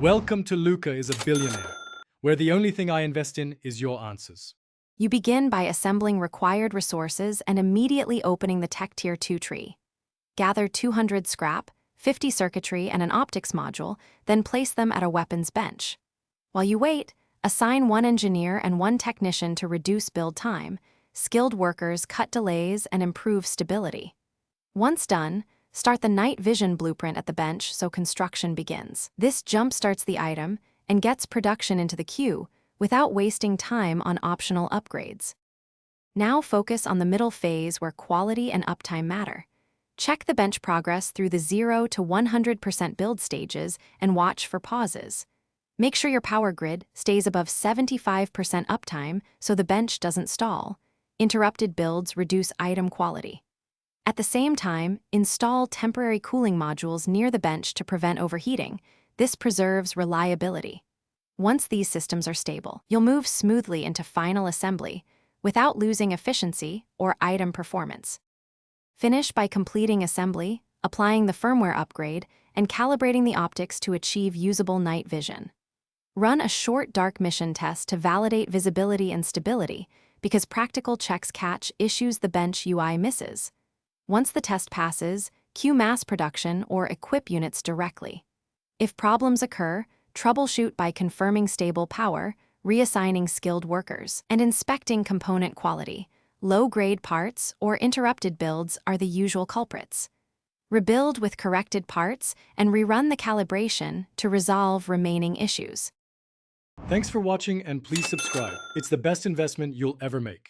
Welcome to Luca is a billionaire, where the only thing I invest in is your answers. You begin by assembling required resources and immediately opening the Tech Tier 2 tree. Gather 200 scrap, 50 circuitry, and an optics module, then place them at a weapons bench. While you wait, assign one engineer and one technician to reduce build time. Skilled workers cut delays and improve stability. Once done, start the night vision blueprint at the bench so construction begins. This jumpstarts the item and gets production into the queue without wasting time on optional upgrades. Now focus on the middle phase where quality and uptime matter. Check the bench progress through the 0 to 100% build stages and watch for pauses. Make sure your power grid stays above 75% uptime so the bench doesn't stall. Interrupted builds reduce item quality. At the same time, install temporary cooling modules near the bench to prevent overheating. This preserves reliability. Once these systems are stable, you'll move smoothly into final assembly without losing efficiency or item performance. Finish by completing assembly, applying the firmware upgrade, and calibrating the optics to achieve usable night vision. Run a short dark mission test to validate visibility and stability, because practical checks catch issues the bench UI misses. Once the test passes, queue mass production or equip units directly. If problems occur, troubleshoot by confirming stable power, reassigning skilled workers, and inspecting component quality. Low-grade parts or interrupted builds are the usual culprits. Rebuild with corrected parts and rerun the calibration to resolve remaining issues. Thanks for watching and please subscribe. It's the best investment you'll ever make.